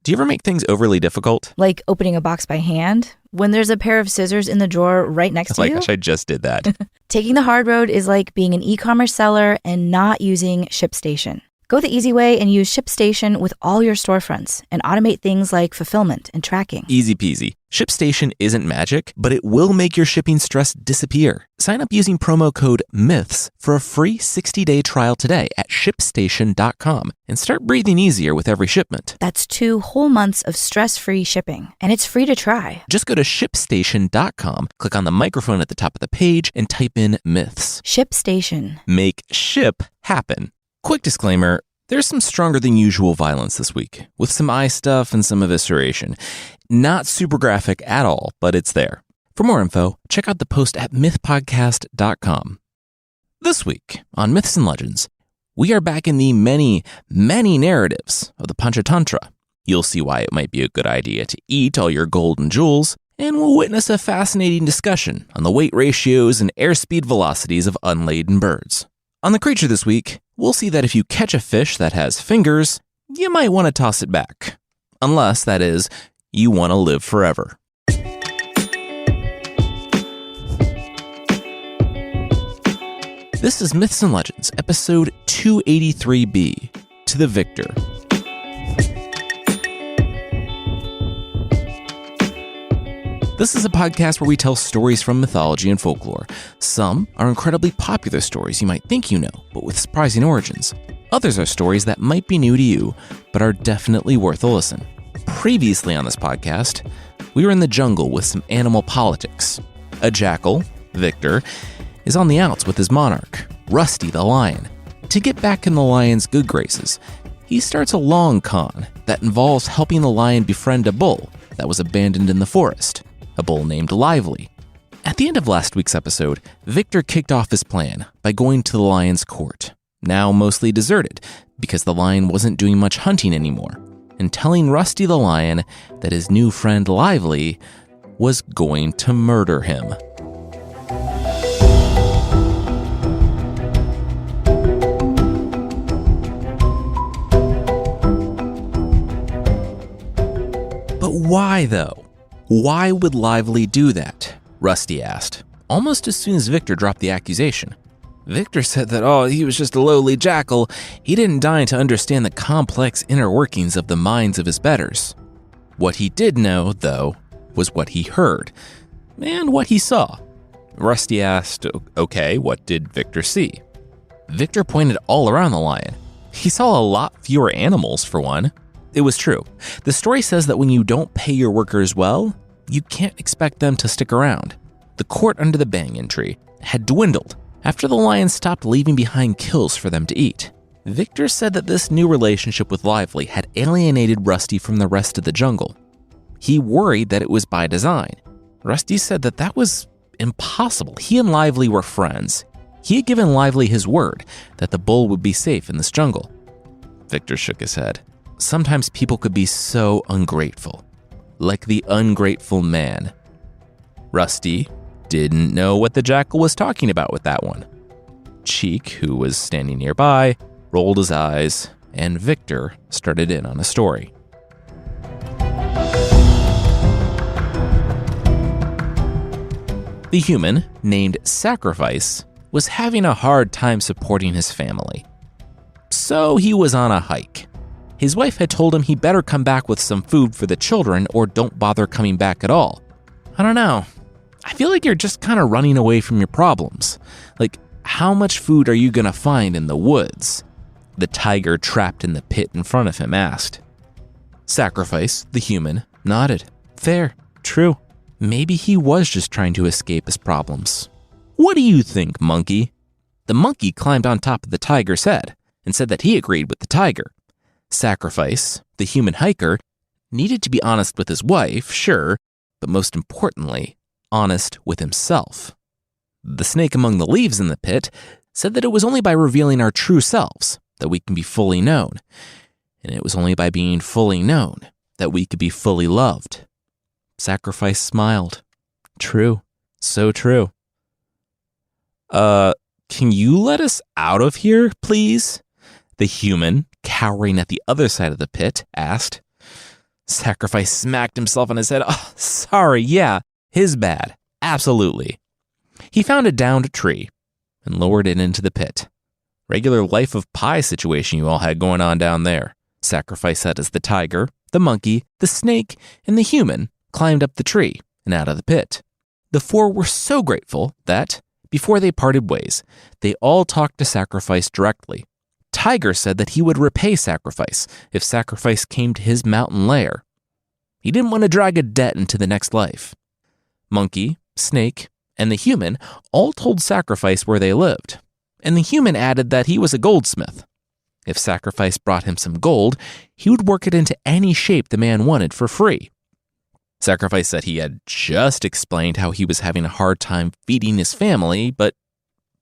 Do you ever make things overly difficult? Like opening a box by hand when there's a pair of scissors in the drawer right next to you? Oh my gosh, I just did that. Taking the hard road is like being an e-commerce seller and not using ShipStation. Go the easy way and use ShipStation with all your storefronts and automate things like fulfillment and tracking. Easy peasy. ShipStation isn't magic, but it will make your shipping stress disappear. Sign up using promo code MYTHS for a free 60-day trial today at ShipStation.com and start breathing easier with every shipment. That's 2 whole months of stress-free shipping, and it's free to try. Just go to ShipStation.com, click on the microphone at the top of the page, and type in MYTHS. ShipStation. Make ship happen. Quick disclaimer, there's some stronger than usual violence this week, with some eye stuff and some evisceration. Not super graphic at all, but it's there. For more info, check out the post at mythpodcast.com. This week on Myths and Legends, we are back in the many, many narratives of the Panchatantra. You'll see why it might be a good idea to eat all your golden jewels, and we'll witness a fascinating discussion on the weight ratios and airspeed velocities of unladen birds. On the creature this week, we'll see that if you catch a fish that has fingers, you might want to toss it back. Unless, that is, you want to live forever. This is Myths and Legends, episode 283B, To the Victor. This is a podcast where we tell stories from mythology and folklore. Some are incredibly popular stories you might think you know, but with surprising origins. Others are stories that might be new to you, but are definitely worth a listen. Previously on this podcast, we were in the jungle with some animal politics. A jackal, Victor, is on the outs with his monarch, Rusty the lion. To get back in the lion's good graces, he starts a long con that involves helping the lion befriend a bull that was abandoned in the forest. A bull named Lively. At the end of last week's episode, Victor kicked off his plan by going to the lion's court, now mostly deserted because the lion wasn't doing much hunting anymore, and telling Rusty the lion that his new friend Lively was going to murder him. But why though? Why would Lively do that? Rusty asked, almost as soon as Victor dropped the accusation. Victor said that, he was just a lowly jackal. He didn't deign to understand the complex inner workings of the minds of his betters. What he did know, though, was what he heard, and what he saw. Rusty asked, okay, what did Victor see? Victor pointed all around the lion. He saw a lot fewer animals, for one. It was true. The story says that when you don't pay your workers well, you can't expect them to stick around. The court under the banyan tree had dwindled after the lion stopped leaving behind kills for them to eat. Victor said that this new relationship with Lively had alienated Rusty from the rest of the jungle. He worried that it was by design. Rusty said that that was impossible. He and Lively were friends. He had given Lively his word that the bull would be safe in this jungle. Victor shook his head. Sometimes people could be so ungrateful, like the ungrateful man. Rusty didn't know what the jackal was talking about with that one. Cheek, who was standing nearby, rolled his eyes, and Victor started in on a story. The human, named Sacrifice, was having a hard time supporting his family. So he was on a hike. His wife had told him he better come back with some food for the children or don't bother coming back at all. I don't know. I feel like you're just kind of running away from your problems. Like, how much food are you gonna find in the woods? The tiger trapped in the pit in front of him asked. Sacrifice, the human, nodded. Fair, true. Maybe he was just trying to escape his problems. What do you think, monkey? The monkey climbed on top of the tiger's head and said that he agreed with the tiger. Sacrifice, the human hiker, needed to be honest with his wife, sure, but most importantly, honest with himself. The snake among the leaves in the pit said that it was only by revealing our true selves that we can be fully known, and it was only by being fully known that we could be fully loved. Sacrifice smiled. True, so true. Can you let us out of here, please? The human, cowering at the other side of the pit, asked. Sacrifice smacked himself on his head. Oh, sorry, yeah, his bad. Absolutely. He found a downed tree and lowered it into the pit. Regular life of pi situation you all had going on down there, Sacrifice said as the tiger, the monkey, the snake, and the human climbed up the tree and out of the pit. The four were so grateful that, before they parted ways, they all talked to Sacrifice directly. Tiger said that he would repay Sacrifice if Sacrifice came to his mountain lair. He didn't want to drag a debt into the next life. Monkey, snake, and the human all told Sacrifice where they lived, and the human added that he was a goldsmith. If Sacrifice brought him some gold, he would work it into any shape the man wanted for free. Sacrifice said he had just explained how he was having a hard time feeding his family, but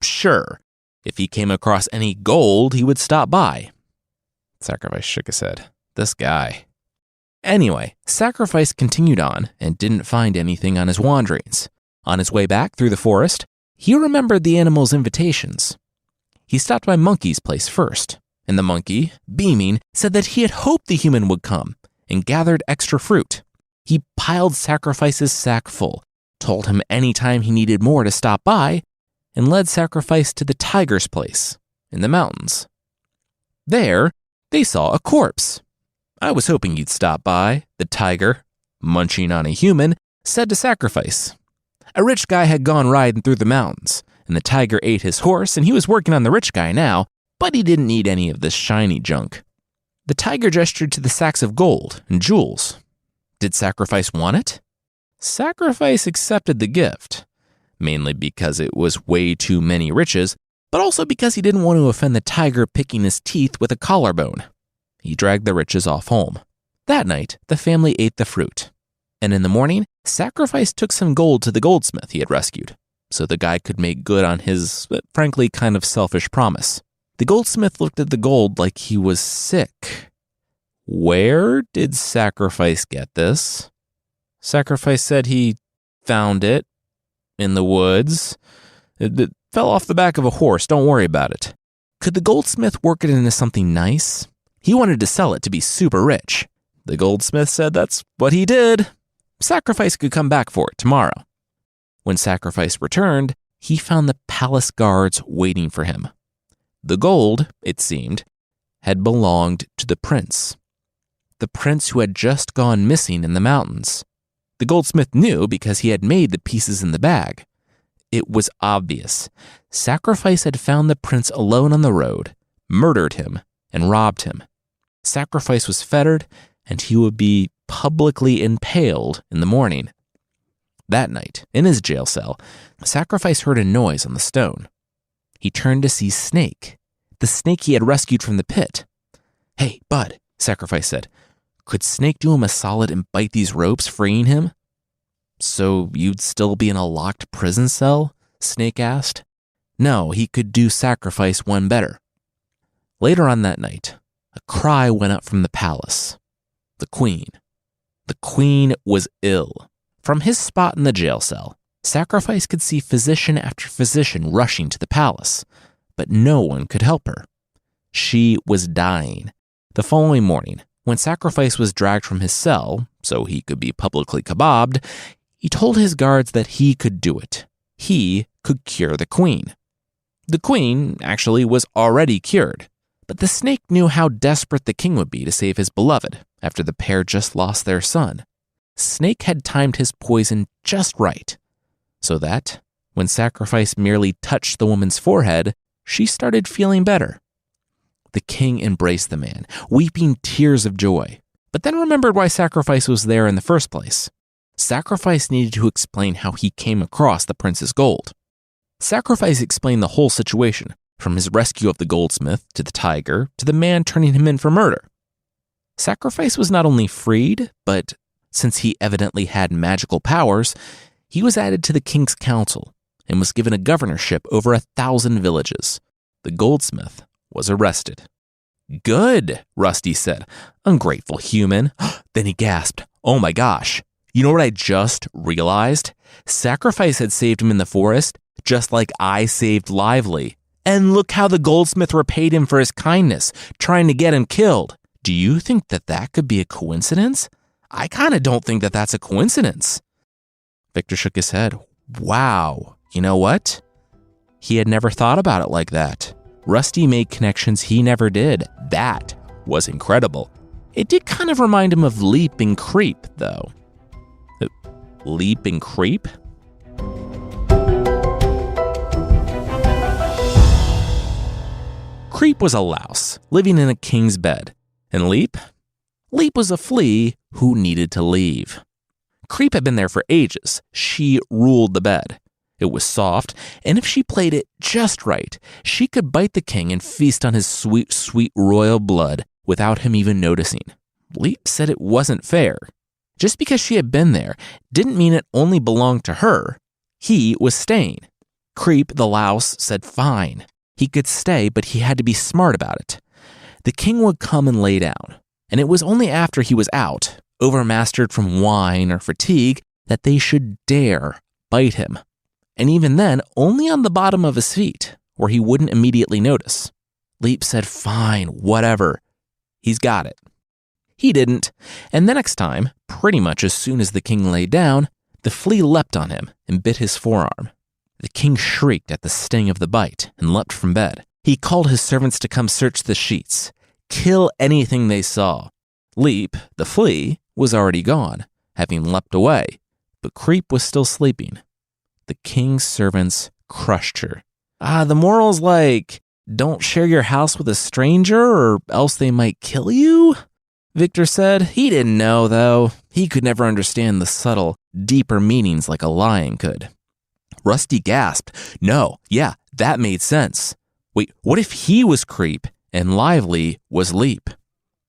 sure, if he came across any gold, he would stop by. Sacrifice shook his head. This guy. Anyway, Sacrifice continued on and didn't find anything on his wanderings. On his way back through the forest, he remembered the animals' invitations. He stopped by Monkey's place first, and the monkey, beaming, said that he had hoped the human would come and gathered extra fruit. He piled Sacrifice's sack full, told him anytime he needed more to stop by, and led Sacrifice to the tiger's place in the mountains. There, they saw a corpse. I was hoping you'd stop by, the tiger, munching on a human, said to Sacrifice. A rich guy had gone riding through the mountains, and the tiger ate his horse, and he was working on the rich guy now, but he didn't need any of this shiny junk. The tiger gestured to the sacks of gold and jewels. Did Sacrifice want it? Sacrifice accepted the gift, mainly because it was way too many riches, but also because he didn't want to offend the tiger picking his teeth with a collarbone. He dragged the riches off home. That night, the family ate the fruit. And in the morning, Sacrifice took some gold to the goldsmith he had rescued, so the guy could make good on his, frankly, kind of selfish promise. The goldsmith looked at the gold like he was sick. Where did Sacrifice get this? Sacrifice said he found it in the woods. It fell off the back of a horse, don't worry about it. Could the goldsmith work it into something nice? He wanted to sell it to be super rich. The goldsmith said that's what he did. Sacrifice could come back for it tomorrow. When Sacrifice returned, he found the palace guards waiting for him. The gold, it seemed, had belonged to the prince who had just gone missing in the mountains. The goldsmith knew because he had made the pieces in the bag. It was obvious. Sacrifice had found the prince alone on the road, murdered him, and robbed him. Sacrifice was fettered, and he would be publicly impaled in the morning. That night, in his jail cell, Sacrifice heard a noise on the stone. He turned to see Snake, the snake he had rescued from the pit. "Hey, bud," Sacrifice said, "could Snake do him a solid and bite these ropes, freeing him?" "So you'd still be in a locked prison cell?" Snake asked. No, he could do Sacrifice one better. Later on that night, a cry went up from the palace. The queen. The queen was ill. From his spot in the jail cell, Sacrifice could see physician after physician rushing to the palace, but no one could help her. She was dying. The following morning, when Sacrifice was dragged from his cell so he could be publicly kebabbed, he told his guards that he could do it. He could cure the queen. The queen, actually, was already cured, but the snake knew how desperate the king would be to save his beloved after the pair just lost their son. Snake had timed his poison just right, so that, when Sacrifice merely touched the woman's forehead, she started feeling better. The king embraced the man, weeping tears of joy, but then remembered why Sacrifice was there in the first place. Sacrifice needed to explain how he came across the prince's gold. Sacrifice explained the whole situation, from his rescue of the goldsmith to the tiger to the man turning him in for murder. Sacrifice was not only freed, but since he evidently had magical powers, he was added to the king's council and was given a governorship over 1,000 villages. The goldsmith was arrested. "Good," Rusty said. "Ungrateful human." Then he gasped, "Oh my gosh, you know what I just realized? Sacrifice had saved him in the forest, just like I saved Lively. And look how the goldsmith repaid him for his kindness, trying to get him killed. Do you think that could be a coincidence? I kind of don't think that that's a coincidence. Victor shook his head. Wow, you know what? He had never thought about it like that. Rusty made connections he never did. That was incredible. It did kind of remind him of Leap and Creep, though. Leap and Creep? Creep was a louse, living in a king's bed. And Leap? Leap was a flea who needed to leave. Creep had been there for ages. She ruled the bed. It was soft, and if she played it just right, she could bite the king and feast on his sweet, sweet royal blood without him even noticing. Leap said it wasn't fair. Just because she had been there didn't mean it only belonged to her. He was staying. Creep, the louse, said fine. He could stay, but he had to be smart about it. The king would come and lay down, and it was only after he was out, overmastered from wine or fatigue, that they should dare bite him. And even then, only on the bottom of his feet, where he wouldn't immediately notice. Leap said, fine, whatever. He's got it. He didn't, and the next time, pretty much as soon as the king lay down, the flea leapt on him and bit his forearm. The king shrieked at the sting of the bite and leapt from bed. He called his servants to come search the sheets, kill anything they saw. Leap, the flea, was already gone, having leapt away, but Creep was still sleeping. The king's servants crushed her. The moral's like, don't share your house with a stranger or else they might kill you? Victor said he didn't know, though. He could never understand the subtle, deeper meanings like a lion could. Rusty gasped. No, yeah, that made sense. Wait, what if he was Creep and Lively was Leap?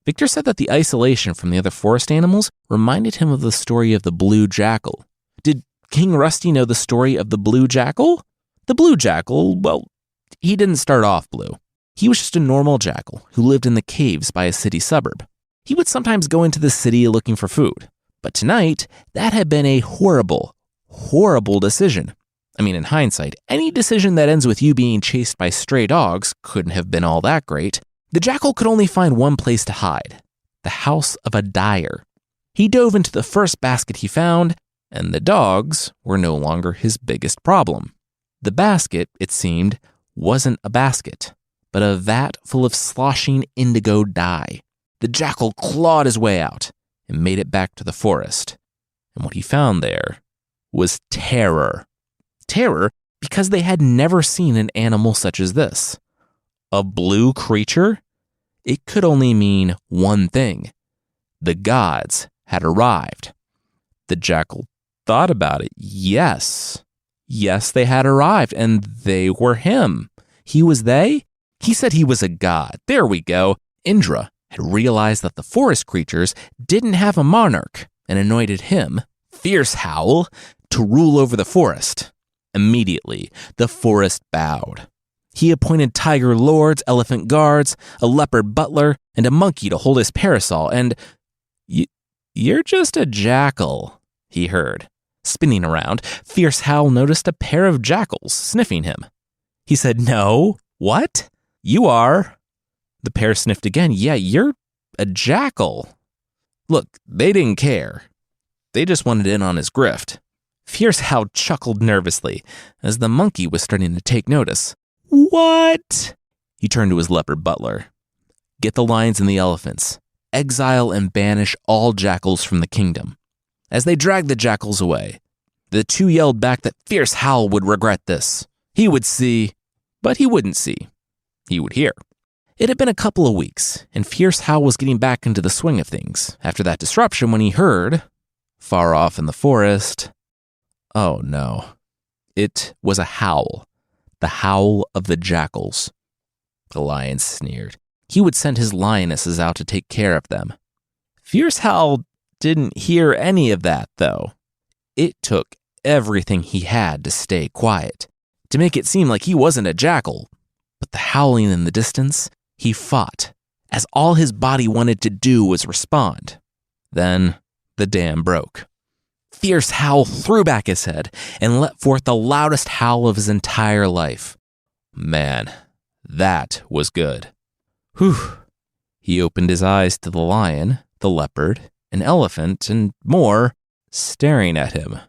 Victor said that the isolation from the other forest animals reminded him of the story of the blue jackal. Did King Rusty know the story of the blue jackal? The blue jackal, well, he didn't start off blue. He was just a normal jackal who lived in the caves by a city suburb. He would sometimes go into the city looking for food. But tonight, that had been a horrible, horrible decision. I mean, in hindsight, any decision that ends with you being chased by stray dogs couldn't have been all that great. The jackal could only find one place to hide, the house of a dyer. He dove into the first basket he found, and the dogs were no longer his biggest problem. The basket, it seemed, wasn't a basket, but a vat full of sloshing indigo dye. The jackal clawed his way out and made it back to the forest. And what he found there was terror. Terror because they had never seen an animal such as this. A blue creature? It could only mean one thing. The gods had arrived. The jackal thought about it. Yes, they had arrived, and they were him. He was they? He said he was a god. There we go. Indra had realized that the forest creatures didn't have a monarch and anointed him, Fierce Howl, to rule over the forest. Immediately, the forest bowed. He appointed tiger lords, elephant guards, a leopard butler, and a monkey to hold his parasol, and you're just a jackal, he heard. Spinning around, Fierce Howl noticed a pair of jackals sniffing him. He said, no, what? You are. The pair sniffed again. Yeah, you're a jackal. Look, they didn't care. They just wanted in on his grift. Fierce Howl chuckled nervously as the monkey was starting to take notice. What? He turned to his leopard butler. Get the lions and the elephants. Exile and banish all jackals from the kingdom. As they dragged the jackals away, the two yelled back that Fierce Howl would regret this. He would see, but he wouldn't see. He would hear. It had been a couple of weeks, and Fierce Howl was getting back into the swing of things after that disruption when he heard, far off in the forest, oh no, it was a howl, the howl of the jackals. The lion sneered. He would send his lionesses out to take care of them. Fierce Howl didn't hear any of that, though. It took everything he had to stay quiet, to make it seem like he wasn't a jackal. But the howling in the distance, he fought, as all his body wanted to do was respond. Then the dam broke. Fierce Howl threw back his head and let forth the loudest howl of his entire life. Man, that was good. Whew. He opened his eyes to the lion, the leopard, an elephant, and more staring at him.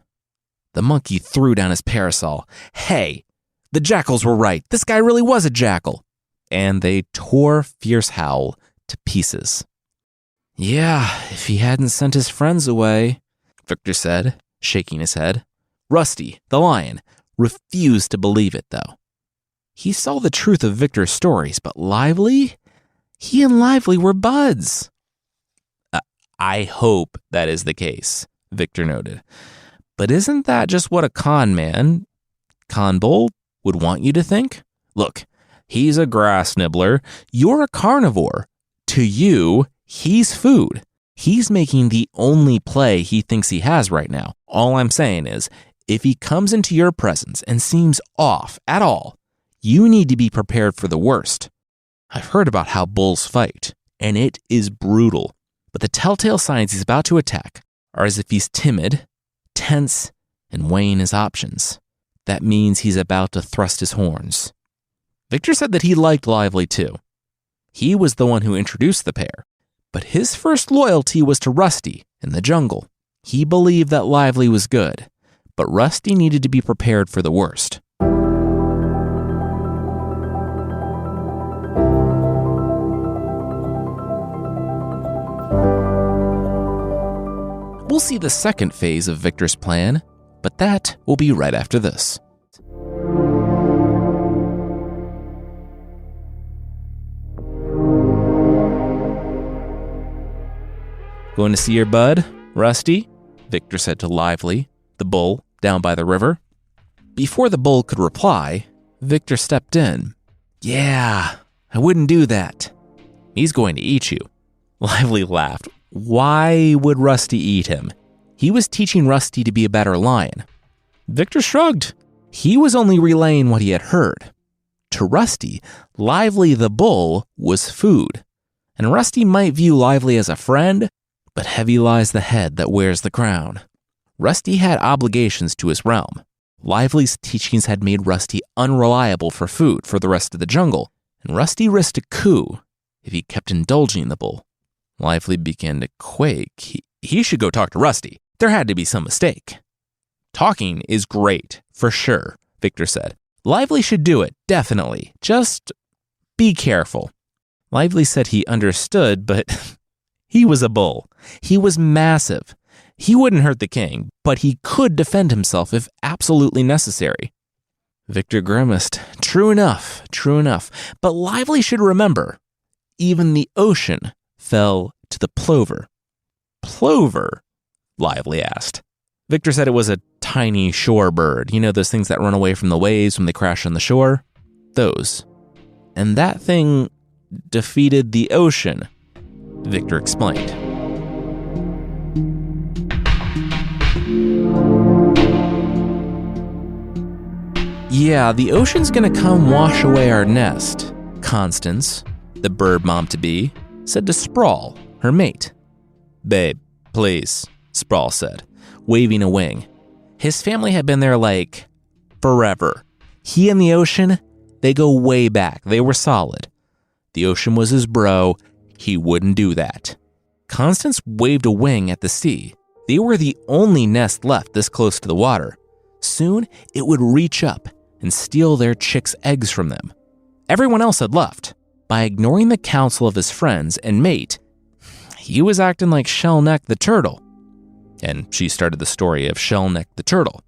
The monkey threw down his parasol. Hey, the jackals were right. This guy really was a jackal. And they tore Fierce Howl to pieces. Yeah, if he hadn't sent his friends away, Victor said, shaking his head. Rusty, the lion, refused to believe it, though. He saw the truth of Victor's stories, but Lively? He and Lively were buds. I hope that is the case, Victor noted. But isn't that just what a con bull, would want you to think? Look, he's a grass nibbler. You're a carnivore. To you, he's food. He's making the only play he thinks he has right now. All I'm saying is, if he comes into your presence and seems off at all, you need to be prepared for the worst. I've heard about how bulls fight, and it is brutal. But the telltale signs he's about to attack are as if he's timid, tense, and weighing his options. That means he's about to thrust his horns. Victor said that he liked Lively too. He was the one who introduced the pair. But his first loyalty was to Rusty in the jungle. He believed that Lively was good, but Rusty needed to be prepared for the worst. We'll see the second phase of Victor's plan, but that will be right after this. Going to see your bud, Rusty? Victor said to Lively, the bull, down by the river. Before the bull could reply, Victor stepped in. Yeah, I wouldn't do that. He's going to eat you. Lively laughed. Why would Rusty eat him? He was teaching Rusty to be a better lion. Victor shrugged. He was only relaying what he had heard. To Rusty, Lively the bull was food. And Rusty might view Lively as a friend, but heavy lies the head that wears the crown. Rusty had obligations to his realm. Lively's teachings had made Rusty unreliable for food for the rest of the jungle, and Rusty risked a coup if he kept indulging the bull. Lively began to quake. He should go talk to Rusty. There had to be some mistake. Talking is great, for sure, Victor said. Lively should do it, definitely. Just be careful. Lively said he understood, but he was a bull. He was massive. He wouldn't hurt the king, but he could defend himself if absolutely necessary. Victor grimaced. True enough. But Lively should remember, even the ocean fell to the plover. Plover? Lively asked. Victor said it was a tiny shore bird. You know those things that run away from the waves when they crash on the shore? Those. And that thing defeated the ocean, Victor explained. Yeah, the ocean's gonna come wash away our nest, Constance, the bird mom-to-be, said to Sprawl, her mate. Babe, please, Sprawl said, waving a wing. His family had been there like forever. He and the ocean, they go way back. They were solid. The ocean was his bro. He wouldn't do that. Constance waved a wing at the sea. They were the only nest left this close to the water. Soon, it would reach up and steal their chicks' eggs from them. Everyone else had left. By ignoring the counsel of his friends and mate, he was acting like Shellneck the turtle. And she started the story of Shellneck the turtle.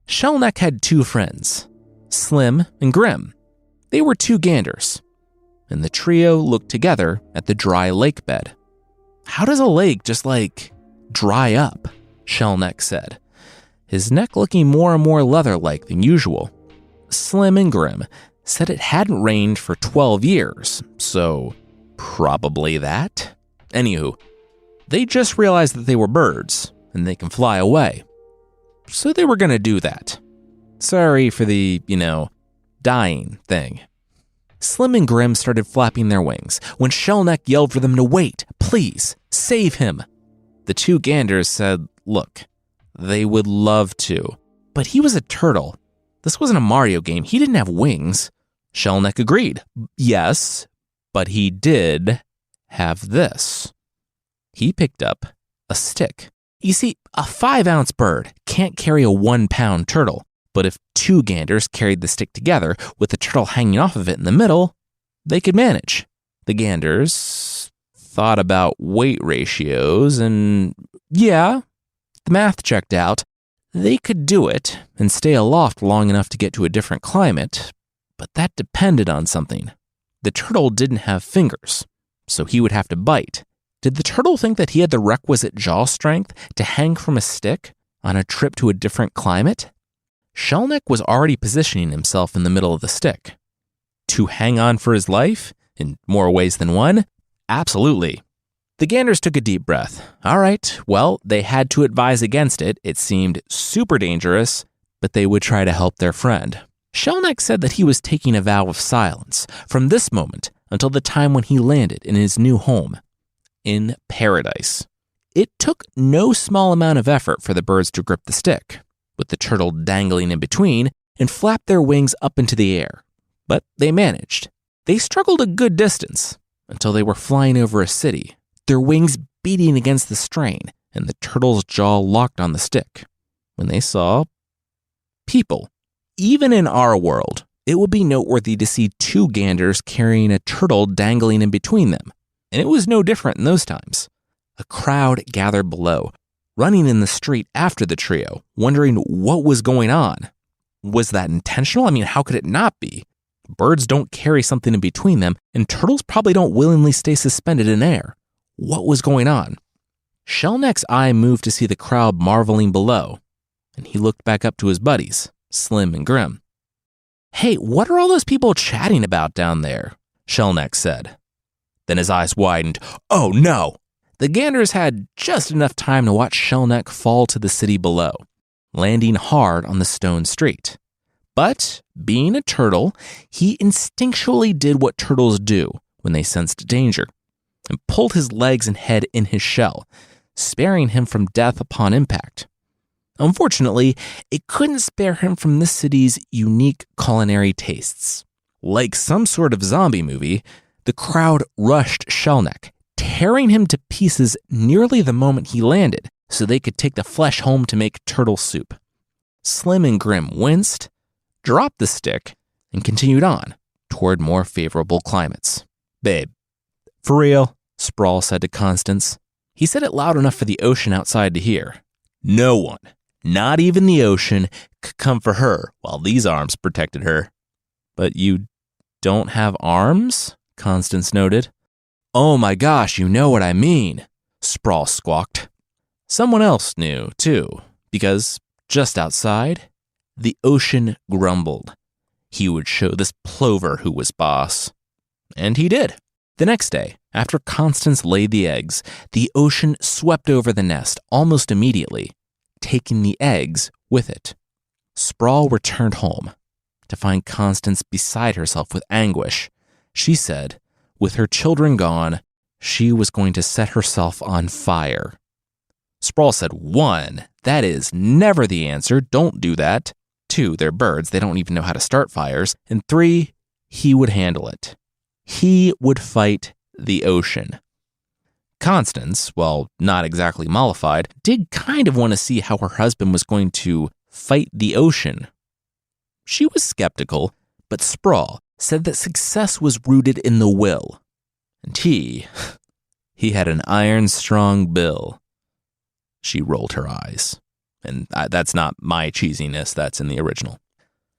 Shellneck had two friends, Slim and Grim. They were two ganders, and the trio looked together at the dry lake bed. How does a lake just dry up? Shellneck said, his neck looking more and more leather-like than usual. Slim and Grim said it hadn't rained for 12 years, so probably that. Anywho, they just realized that they were birds, and they can fly away. So they were gonna do that. Sorry for the, dying thing. Slim and Grim started flapping their wings when Shellneck yelled for them to wait. Please, save him. The two ganders said, look, they would love to, but he was a turtle. This wasn't a Mario game. He didn't have wings. Shellneck agreed. Yes, but he did have this. He picked up a stick. You see, a 5-ounce bird can't carry a 1-pound turtle, but if 2 ganders carried the stick together with the turtle hanging off of it in the middle, they could manage. The ganders thought about weight ratios and, yeah, the math checked out. They could do it and stay aloft long enough to get to a different climate, but that depended on something. The turtle didn't have fingers, so he would have to bite. Did the turtle think that he had the requisite jaw strength to hang from a stick on a trip to a different climate? Shellneck was already positioning himself in the middle of the stick. To hang on for his life, in more ways than one? Absolutely. The ganders took a deep breath. All right, well, they had to advise against it. It seemed super dangerous, but they would try to help their friend. Shellneck said that he was taking a vow of silence from this moment until the time when he landed in his new home, in paradise. It took no small amount of effort for the birds to grip the stick, with the turtle dangling in between, and flap their wings up into the air. But they managed. They struggled a good distance until they were flying over a city, their wings beating against the strain, and the turtle's jaw locked on the stick, when they saw people. Even in our world, it would be noteworthy to see 2 ganders carrying a turtle dangling in between them, and it was no different in those times. A crowd gathered below, running in the street after the trio, wondering what was going on. Was that intentional? I mean, how could it not be? Birds don't carry something in between them, and turtles probably don't willingly stay suspended in air. What was going on? Shellneck's eye moved to see the crowd marveling below, and he looked back up to his buddies, Slim and Grim. Hey, what are all those people chatting about down there? Shellneck said. Then his eyes widened. Oh no! The ganders had just enough time to watch Shellneck fall to the city below, landing hard on the stone street. But, being a turtle, he instinctually did what turtles do when they sensed danger, and pulled his legs and head in his shell, sparing him from death upon impact. Unfortunately, it couldn't spare him from this city's unique culinary tastes. Like some sort of zombie movie, the crowd rushed Shellneck, tearing him to pieces nearly the moment he landed, so they could take the flesh home to make turtle soup. Slim and Grim winced, dropped the stick, and continued on toward more favorable climates. Babe, for real? Sprawl said to Constance. He said it loud enough for the ocean outside to hear. No one, not even the ocean, could come for her while these arms protected her. But you don't have arms? Constance noted. Oh my gosh, you know what I mean, Sprawl squawked. Someone else knew, too, because just outside, the ocean grumbled. He would show this plover who was boss. And he did. The next day, after Constance laid the eggs, the ocean swept over the nest almost immediately, taking the eggs with it. Sprawl returned home to find Constance beside herself with anguish. She said, with her children gone, she was going to set herself on fire. Sprawl said, 1, that is never the answer. Don't do that. 2, they're birds. They don't even know how to start fires. And 3, he would handle it. He would fight the ocean. Constance, while not exactly mollified, did kind of want to see how her husband was going to fight the ocean. She was skeptical, but Sprawl said that success was rooted in the will. And he had an iron-strong bill. She rolled her eyes. And that's not my cheesiness, that's in the original.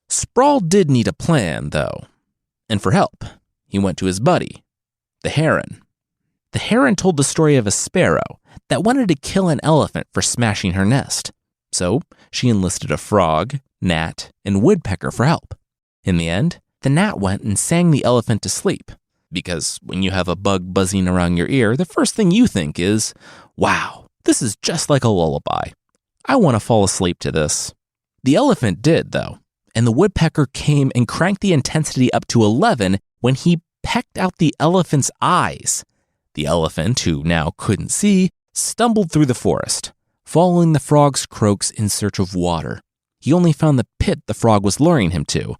Sprawl did need a plan, though. And for help, he went to his buddy, the heron. The heron told the story of a sparrow that wanted to kill an elephant for smashing her nest. So she enlisted a frog, gnat, and woodpecker for help. In the end, the gnat went and sang the elephant to sleep. Because when you have a bug buzzing around your ear, the first thing you think is, wow, this is just like a lullaby. I want to fall asleep to this. The elephant did, though, and the woodpecker came and cranked the intensity up to 11 when he pecked out the elephant's eyes. The elephant, who now couldn't see, stumbled through the forest, following the frog's croaks in search of water. He only found the pit the frog was luring him to,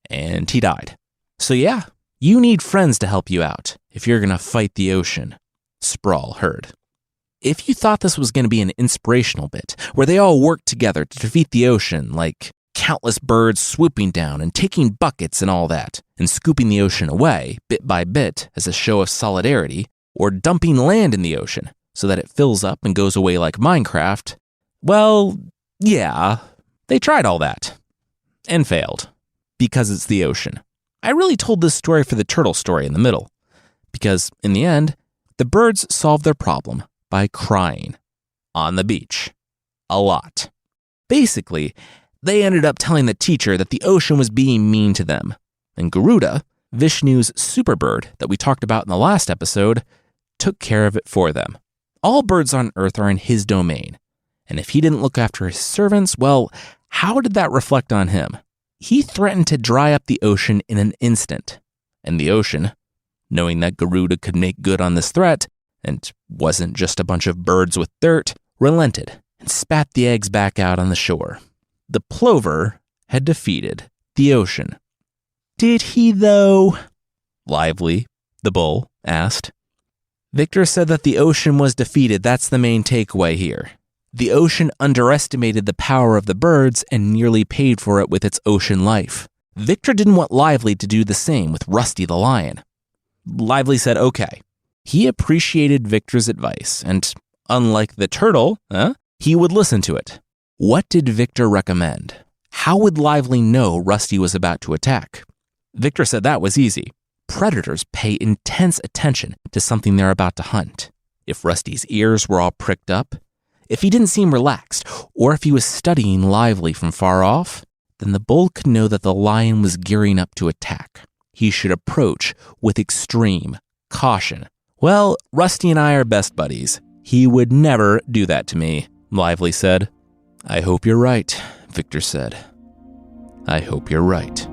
and he died. So yeah, you need friends to help you out if you're going to fight the ocean, Sprawl heard. If you thought this was going to be an inspirational bit, where they all worked together to defeat the ocean, like countless birds swooping down and taking buckets and all that, and scooping the ocean away, bit by bit, as a show of solidarity, or dumping land in the ocean so that it fills up and goes away like Minecraft, well, yeah, they tried all that. And failed. Because it's the ocean. I really told this story for the turtle story in the middle. Because, in the end, the birds solved their problem by crying. On the beach. A lot. Basically, they ended up telling the teacher that the ocean was being mean to them. And Garuda, Vishnu's superbird that we talked about in the last episode, took care of it for them. All birds on Earth are in his domain. And if he didn't look after his servants, well, how did that reflect on him? He threatened to dry up the ocean in an instant. And the ocean, knowing that Garuda could make good on this threat, and wasn't just a bunch of birds with dirt, relented and spat the eggs back out on the shore. The plover had defeated the ocean. Did he, though? Lively, the bull asked. Victor said that the ocean was defeated. That's the main takeaway here. The ocean underestimated the power of the birds and nearly paid for it with its ocean life. Victor didn't want Lively to do the same with Rusty the lion. Lively said okay. He appreciated Victor's advice, and unlike the turtle, he would listen to it. What did Victor recommend? How would Lively know Rusty was about to attack? Victor said that was easy. Predators pay intense attention to something they're about to hunt. If Rusty's ears were all pricked up, if he didn't seem relaxed, or if he was studying Lively from far off, then the bull could know that the lion was gearing up to attack. He should approach with extreme caution. Well, Rusty and I are best buddies. He would never do that to me, Lively said. I hope you're right, Victor said. I hope you're right.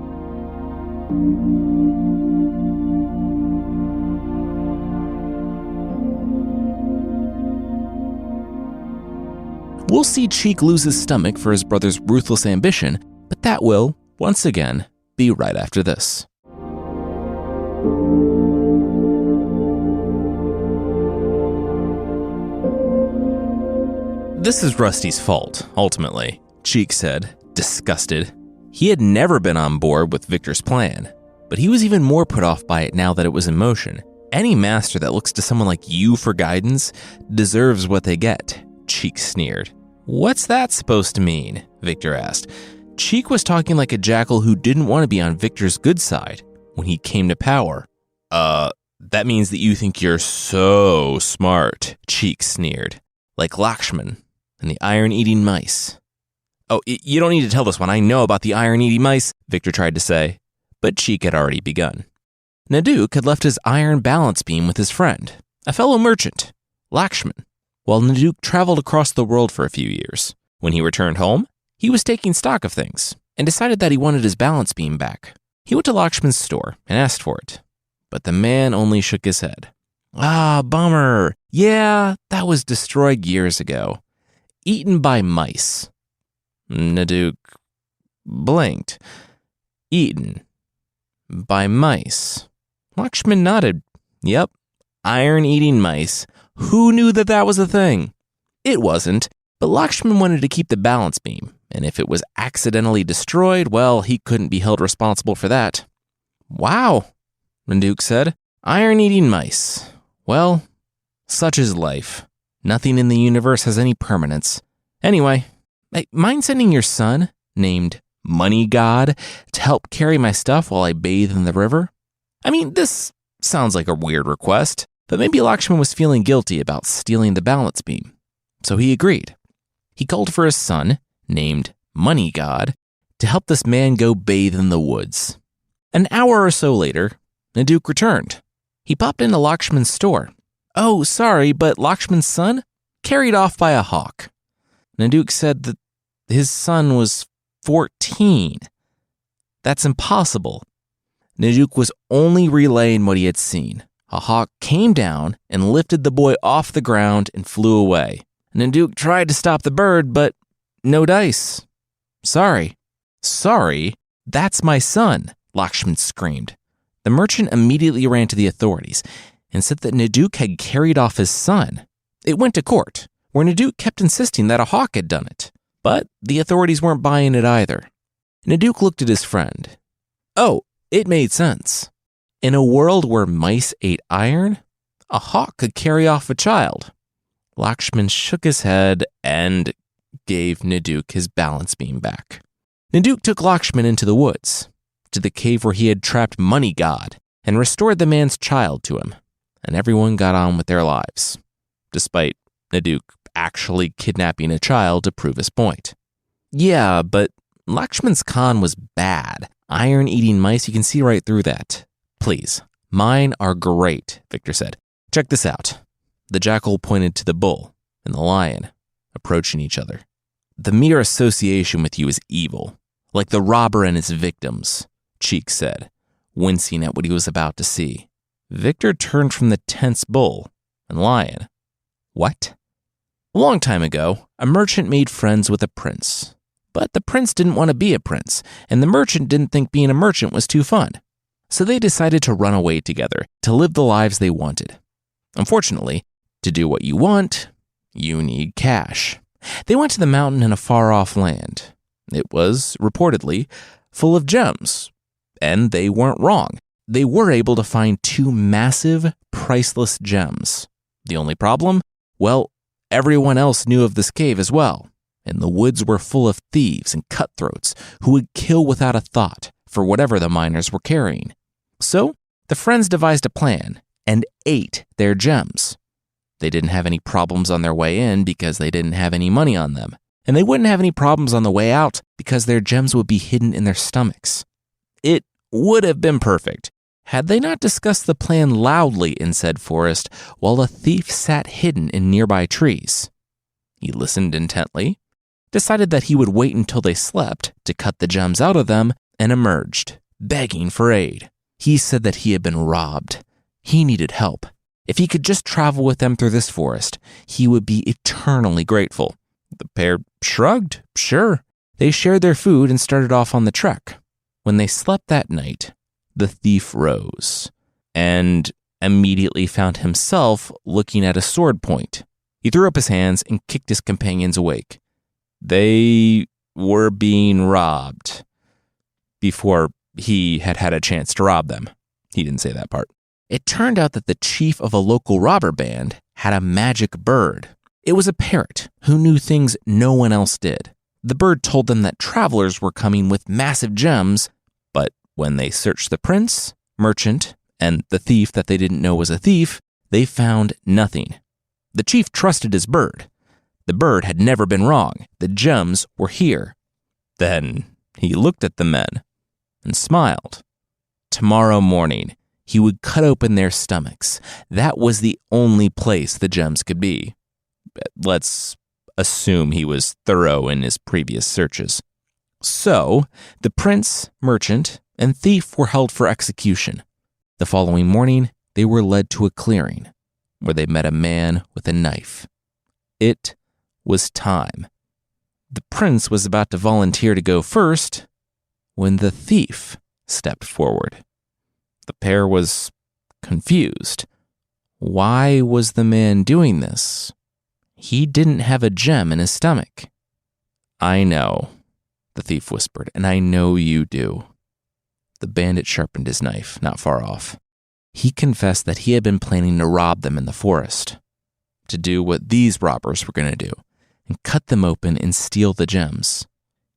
We'll see Cheek lose his stomach for his brother's ruthless ambition, but that will, once again, be right after this. This is Rusty's fault, ultimately, Cheek said, disgusted. He had never been on board with Victor's plan, but he was even more put off by it now that it was in motion. Any master that looks to someone like you for guidance deserves what they get, Cheek sneered. What's that supposed to mean? Victor asked. Cheek was talking like a jackal who didn't want to be on Victor's good side when he came to power. That means that you think you're so smart, Cheek sneered. Like Lakshman and the iron-eating mice. Oh, you don't need to tell this one. I know about the iron-eating mice, Victor tried to say, but Cheek had already begun. Naduk had left his iron balance beam with his friend, a fellow merchant, Lakshman, while Naduk traveled across the world for a few years. When he returned home, he was taking stock of things and decided that he wanted his balance beam back. He went to Lakshman's store and asked for it, but the man only shook his head. Ah, bummer. Yeah, that was destroyed years ago. Eaten by mice. Naduk blinked. Eaten by mice. Lakshman nodded. Yep, iron-eating mice. Who knew that that was a thing? It wasn't, but Lakshman wanted to keep the balance beam, and if it was accidentally destroyed, well, he couldn't be held responsible for that. Wow, Naduk said. Iron-eating mice. Well, such is life. Nothing in the universe has any permanence. Anyway, mind sending your son, named Money God, to help carry my stuff while I bathe in the river? I mean, this sounds like a weird request, but maybe Lakshman was feeling guilty about stealing the balance beam. So he agreed. He called for his son, named Money God, to help this man go bathe in the woods. An hour or so later, Naduk returned. He popped into Lakshman's store. Oh, sorry, but Lakshman's son? Carried off by a hawk. Naduk said that his son was 14. That's impossible. Naduk was only relaying what he had seen. A hawk came down and lifted the boy off the ground and flew away. Naduk tried to stop the bird, but no dice. Sorry. Sorry? That's my son, Lakshman screamed. The merchant immediately ran to the authorities and said that Naduk had carried off his son. It went to court, where Nduke kept insisting that a hawk had done it. But the authorities weren't buying it either. Nduke looked at his friend. Oh, it made sense. In a world where mice ate iron, a hawk could carry off a child. Lakshman shook his head and gave Nduke his balance beam back. Nduke took Lakshman into the woods, to the cave where he had trapped Money God, and restored the man's child to him, and everyone got on with their lives, despite Nduke actually kidnapping a child to prove his point. Yeah, but Lakshman's con was bad. Iron-eating mice, you can see right through that. Please, mine are great, Victor said. Check this out. The jackal pointed to the bull and the lion, approaching each other. The mere association with you is evil, like the robber and his victims, Cheek said, wincing at what he was about to see. Victor turned from the tense bull and lion. What? A long time ago, a merchant made friends with a prince. But the prince didn't want to be a prince, and the merchant didn't think being a merchant was too fun. So they decided to run away together, to live the lives they wanted. Unfortunately, to do what you want, you need cash. They went to the mountain in a far-off land. It was, reportedly, full of gems. And they weren't wrong. They were able to find 2 massive, priceless gems. The only problem? Well, everyone else knew of this cave as well. And the woods were full of thieves and cutthroats who would kill without a thought for whatever the miners were carrying. So, the friends devised a plan and ate their gems. They didn't have any problems on their way in because they didn't have any money on them. And they wouldn't have any problems on the way out because their gems would be hidden in their stomachs. It would have been perfect had they not discussed the plan loudly in said forest while a thief sat hidden in nearby trees. He listened intently, decided that he would wait until they slept to cut the gems out of them, and emerged, begging for aid. He said that he had been robbed. He needed help. If he could just travel with them through this forest, he would be eternally grateful. The pair shrugged, sure. They shared their food and started off on the trek. When they slept that night, the thief rose and immediately found himself looking at a sword point. He threw up his hands and kicked his companions awake. They were being robbed before he had had a chance to rob them. He didn't say that part. It turned out that the chief of a local robber band had a magic bird. It was a parrot who knew things no one else did. The bird told them that travelers were coming with massive gems, but when they searched the prince, merchant, and the thief that they didn't know was a thief, they found nothing. The chief trusted his bird. The bird had never been wrong. The gems were here. Then he looked at the men and smiled. Tomorrow morning, he would cut open their stomachs. That was the only place the gems could be. Let's assume he was thorough in his previous searches. So, the prince, merchant, and thief were held for execution. The following morning, they were led to a clearing, where they met a man with a knife. It was time. The prince was about to volunteer to go first when the thief stepped forward. The pair was confused. Why was the man doing this? He didn't have a gem in his stomach. I know, the thief whispered, and I know you do. The bandit sharpened his knife, not far off. He confessed that he had been planning to rob them in the forest, to do what these robbers were going to do, and cut them open and steal the gems.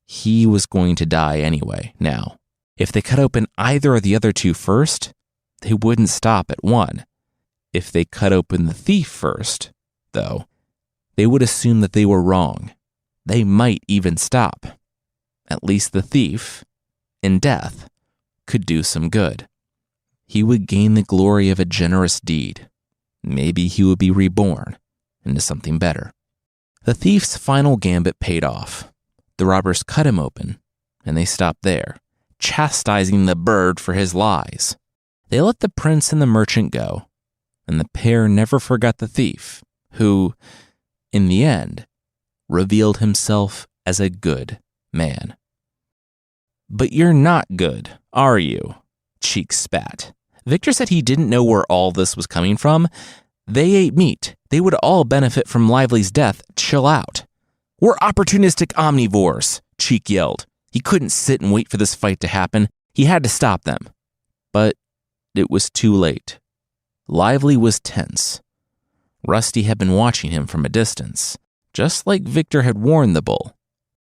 He was going to die anyway, now. If they cut open either of the other 2 first, they wouldn't stop at one. If they cut open the thief first, though, they would assume that they were wrong. They might even stop. At least the thief, in death, could do some good. He would gain the glory of a generous deed. Maybe he would be reborn into something better. The thief's final gambit paid off. The robbers cut him open, and they stopped there, chastising the bird for his lies. They let the prince and the merchant go, and the pair never forgot the thief, who, in the end, revealed himself as a good man. But you're not good, are you? Cheek spat. Victor said he didn't know where all this was coming from, They ate meat. They would all benefit from Lively's death. Chill out. We're opportunistic omnivores, Cheek yelled. He couldn't sit and wait for this fight to happen. He had to stop them. But it was too late. Lively was tense. Rusty had been watching him from a distance, just like Victor had warned the bull.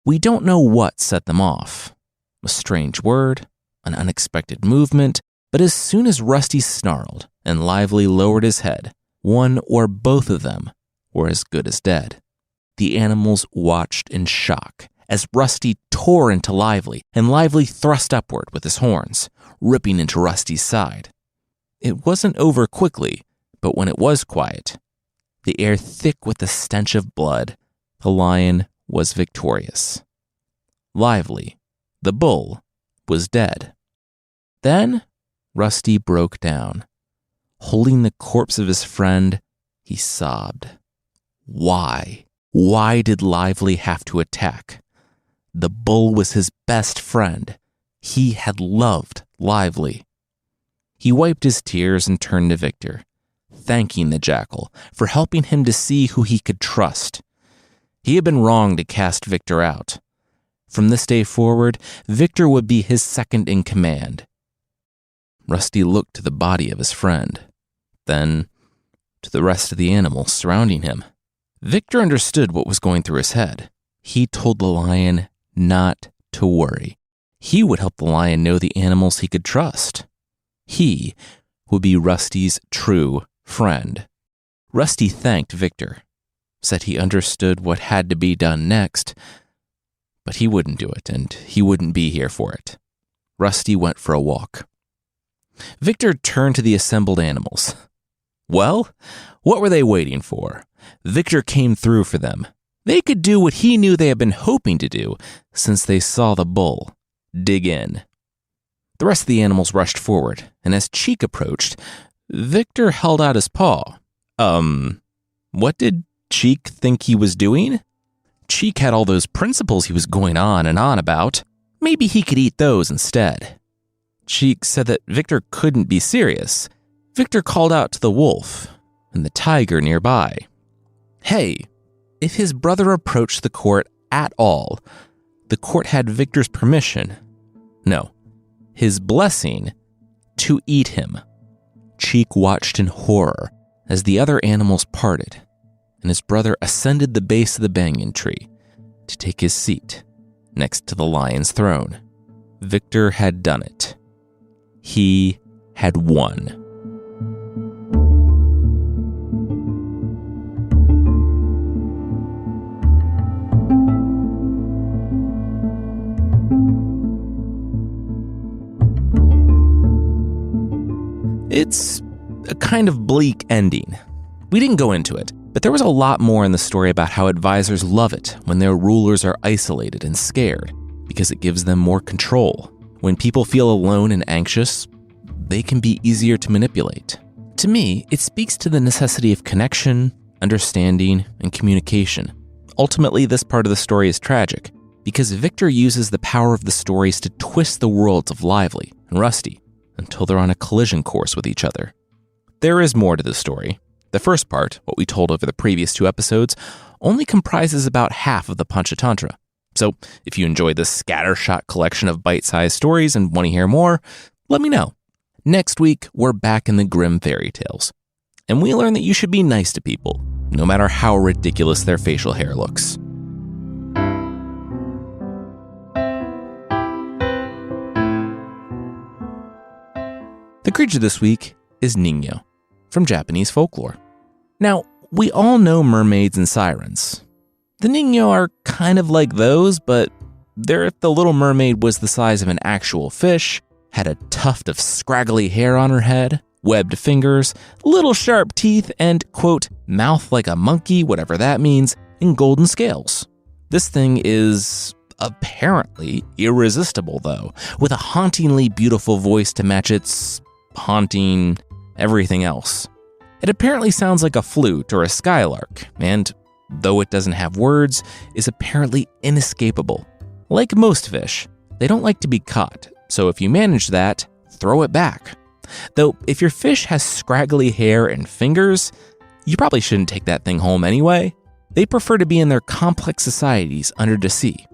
We don't know what set them off. A strange word, an unexpected movement, but as soon as Rusty snarled and Lively lowered his head, one or both of them were as good as dead. The animals watched in shock as Rusty tore into Lively and Lively thrust upward with his horns, ripping into Rusty's side. It wasn't over quickly, but when it was quiet, the air thick with the stench of blood, the lion was victorious. Lively, the bull, was dead. Then Rusty broke down. Holding the corpse of his friend, he sobbed. Why? Why did Lively have to attack? The bull was his best friend. He had loved Lively. He wiped his tears and turned to Victor, thanking the jackal for helping him to see who he could trust. He had been wrong to cast Victor out. From this day forward, Victor would be his second in command. Rusty looked to the body of his friend, then to the rest of the animals surrounding him. Victor understood what was going through his head. He told the lion not to worry. He would help the lion know the animals he could trust. He would be Rusty's true friend. Rusty thanked Victor, said he understood what had to be done next, but he wouldn't do it, and he wouldn't be here for it. Rusty went for a walk. Victor turned to the assembled animals. Well, what were they waiting for? Victor came through for them. They could do what he knew they had been hoping to do since they saw the bull dig in. The rest of the animals rushed forward, and as Cheek approached, Victor held out his paw. What did Cheek think he was doing? Cheek had all those principles he was going on and on about. Maybe he could eat those instead. Cheek said that Victor couldn't be serious. Victor called out to the wolf and the tiger nearby. Hey, if his brother approached the court at all, the court had Victor's permission. No, his blessing to eat him. Cheek watched in horror as the other animals parted, and his brother ascended the base of the banyan tree to take his seat next to the lion's throne. Victor had done it. He had won. It's a kind of bleak ending. We didn't go into it, but there was a lot more in the story about how advisors love it when their rulers are isolated and scared, because it gives them more control. When people feel alone and anxious, they can be easier to manipulate. To me, it speaks to the necessity of connection, understanding, and communication. Ultimately, this part of the story is tragic, because Victor uses the power of the stories to twist the worlds of Lively and Rusty until they're on a collision course with each other. There is more to the story. The first part, what we told over the previous 2 episodes, only comprises about half of the Panchatantra. So if you enjoy this scattershot collection of bite-sized stories and want to hear more, let me know. Next week, we're back in the grim fairy tales. And we learn that you should be nice to people, no matter how ridiculous their facial hair looks. The creature this week is Ningyo, from Japanese folklore. Now, we all know mermaids and sirens. The Ningyo are kind of like those, but they're if the Little Mermaid was the size of an actual fish, had a tuft of scraggly hair on her head, webbed fingers, little sharp teeth, and, quote, mouth like a monkey, whatever that means, and golden scales. This thing is apparently irresistible, though, with a hauntingly beautiful voice to match its haunting everything else. It apparently sounds like a flute or a skylark, and though it doesn't have words, is apparently inescapable. Like most fish, they don't like to be caught, so if you manage that, throw it back. Though if your fish has scraggly hair and fingers, you probably shouldn't take that thing home anyway. They prefer to be in their complex societies under the sea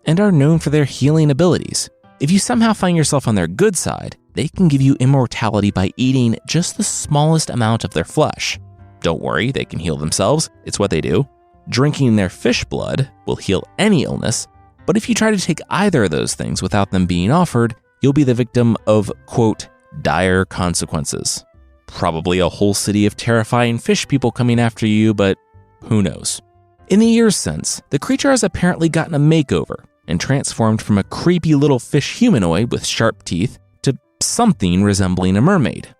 and are known for their healing abilities. If you somehow find yourself on their good side, they can give you immortality by eating just the smallest amount of their flesh. Don't worry, they can heal themselves. It's what they do. Drinking their fish blood will heal any illness, but if you try to take either of those things without them being offered, you'll be the victim of, quote, dire consequences. Probably a whole city of terrifying fish people coming after you, but who knows? In the years since, the creature has apparently gotten a makeover and transformed from a creepy little fish humanoid with sharp teeth to something resembling a mermaid.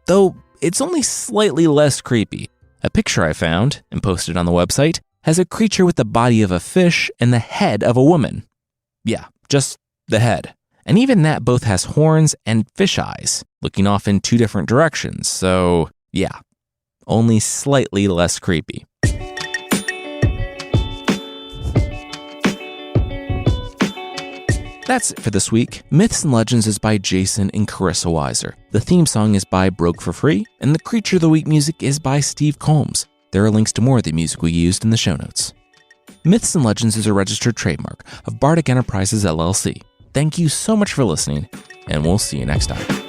Though it's only slightly less creepy. A picture I found and posted on the website has a creature with the body of a fish and the head of a woman. Yeah, just the head. And even that both has horns and fish eyes, looking off in two different directions. So yeah, only slightly less creepy. That's it for this week. Myths and Legends is by Jason and Carissa Weiser. The theme song is by Broke for Free, and the Creature of the Week music is by Steve Combs. There are links to more of the music we used in the show notes. Myths and Legends is a registered trademark of Bardic Enterprises, LLC. Thank you so much for listening, and we'll see you next time.